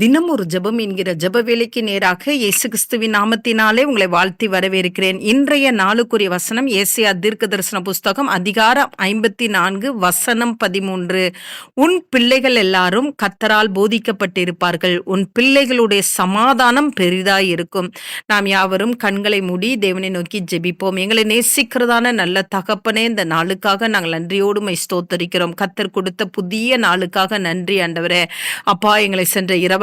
தினம் ஒரு ஜெபம் என்கிற ஜெப வேலைக்கு நேராக இயேசு கிறிஸ்துவின் நாமத்தினாலே உங்களை வாழ்த்தி வரவேற்கிறேன். இன்றைய நாளுக்குரிய வசனம் ஏசாயா தீர்க்க தரிசன புஸ்தகம் அதிகாரம் 54 வசனம் 13. உன் பிள்ளைகள் எல்லாரும் கர்த்தரால் போதிக்கப்பட்டிருப்பார்கள், உன் பிள்ளைகளுடைய சமாதானம் பெரிதாய் இருக்கும். நாம் யாவரும் கண்களை மூடி தேவனை நோக்கி ஜெபிப்போம். எங்களை நேசிக்கிறதான நல்ல தகப்பனே, இந்த நாளுக்காக நாங்கள் நன்றியோடு உம்மை ஸ்தோத்தரிக்கிறோம். கர்த்தர் கொடுத்த புதிய நாளுக்காக நன்றி ஆண்டவரே. அப்பா, எங்களை சென்ற இரவெல்லாம்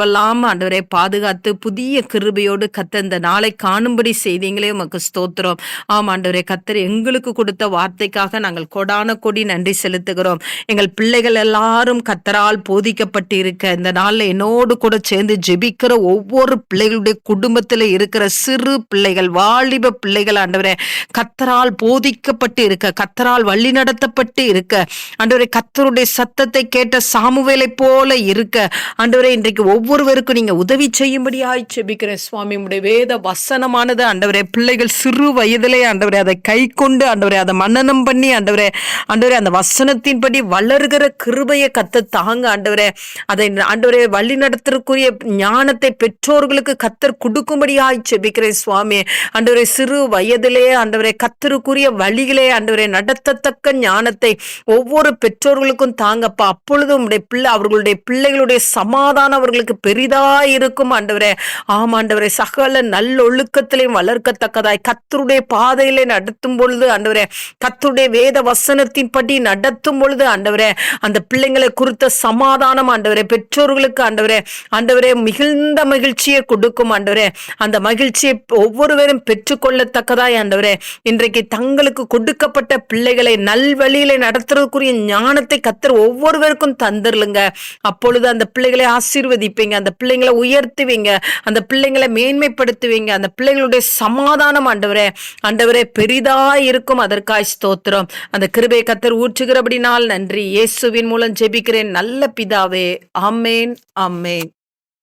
ஆண்டவரை பாதுகாத்து புதிய கிருபையோடு கர்த்தர் இந்த நாளை காணும்படி செய்தீங்களே, உமக்கு ஸ்தோத்திரம். ஆம் ஆண்டவரே, கர்த்தர் எங்களுக்கு கொடுத்த வார்த்தைக்காக நாங்கள் கொடான கொடி நன்றி செலுத்துகிறோம். எங்கள் பிள்ளைகள் எல்லாரும் கர்த்தரால் போதிக்கப்பட்டு இருக்க இந்த நாளில் என்னோடு கூட சேர்ந்து ஜெபிக்கிற ஒவ்வொரு பிள்ளைகளுடைய குடும்பத்தில் இருக்கிற சிறு பிள்ளைகள், வாலிப பிள்ளைகள் ஆண்டவரே கர்த்தரால் போதிக்கப்பட்டு இருக்க, கர்த்தரால் வழி நடத்தப்பட்டு இருக்க ஆண்டவரே, கர்த்தருடைய சத்தத்தை கேட்ட சாமுவேலை போல இருக்க ஆண்டவரே, இன்றைக்கு ஒவ்வொருவருக்கும் நீங்க உதவி செய்யும்படியாய் ஜெபிக்கிறேன் சுவாமி. உடைய வேத வசனமானது ஆண்டவரே பிள்ளைகள் சிறு வயதிலே ஆண்டவரே அதை கை கொண்டு ஆண்டவரே அதை மன்னனம் பண்ணி ஆண்டவரே அந்த வசனத்தின்படி வளர்கிற கிருபையை கத்த தாங்க ஆண்டவரே. அதை ஆண்டவரே வழி நடத்துறதுக்குரிய ஞானத்தை பெற்றோர்களுக்கு கத்தர் கொடுக்கும்படியாய் ஜெபிக்கிறேன் சுவாமி. ஆண்டவரே சிறு வயதிலே ஆண்டவரே கத்தருக்குரிய வழிகளே ஆண்டவரே நடத்தத்தக்க ஞானத்தை ஒவ்வொரு பெற்றோர்களுக்கும் தாங்கப்பா. அப்பொழுது உடைய பிள்ளை அவர்களுடைய பிள்ளைகளுடைய சமாதானம் அவர்களுக்கு பெரிதா இருக்கும் ஆண்டவரே. ஆம் ஆண்டவரே, சகல நல்லொழுக்கத்திலையும் வளர்க்கத்தக்கதாய் கர்த்தருடைய பாதையிலே நடத்தும் பொழுது ஆண்டவரே, கர்த்தருடைய வேத வசனத்தின்படி நடத்தும் பொழுது ஆண்டவரே, அந்த பிள்ளைங்களை குறித்த சமாதானம் ஆண்டவரே பெற்றோர்களுக்கு ஆண்டவரே மிகுந்த மகிழ்ச்சியை கொடுக்கும் ஆண்டவரே. அந்த மகிழ்ச்சியை ஒவ்வொருவரும் பெற்றுக்கொள்ளத்தக்கதாய் ஆண்டவரே இன்றைக்கு தங்களுக்கு கொடுக்கப்பட்ட பிள்ளைகளை நல்வழியிலே நடத்துறதுக்குரிய ஞானத்தை கர்த்தர் ஒவ்வொருவருக்கும் தந்துருங்க. அப்பொழுது அந்த பிள்ளைகளை ஆசீர்வதிப்பீங்க, அந்த பிள்ளைங்களை உயர்த்துவீங்க, அந்த பிள்ளைங்களை மேன்மைப்படுத்துவீங்க. அந்த பிள்ளைகளுடைய சமாதானம் ஆண்டவரே பெரிதா இருக்கும். அதற்காய் ஸ்தோத்திரம். அந்த கிருபையை கர்த்தர் ஊற்றுகிறபடினால் நன்றி. இயேசுவின் மூலம் ஜெபிக்கிறேன் நல்ல பிதாவே. ஆமேன் ஆமேன்.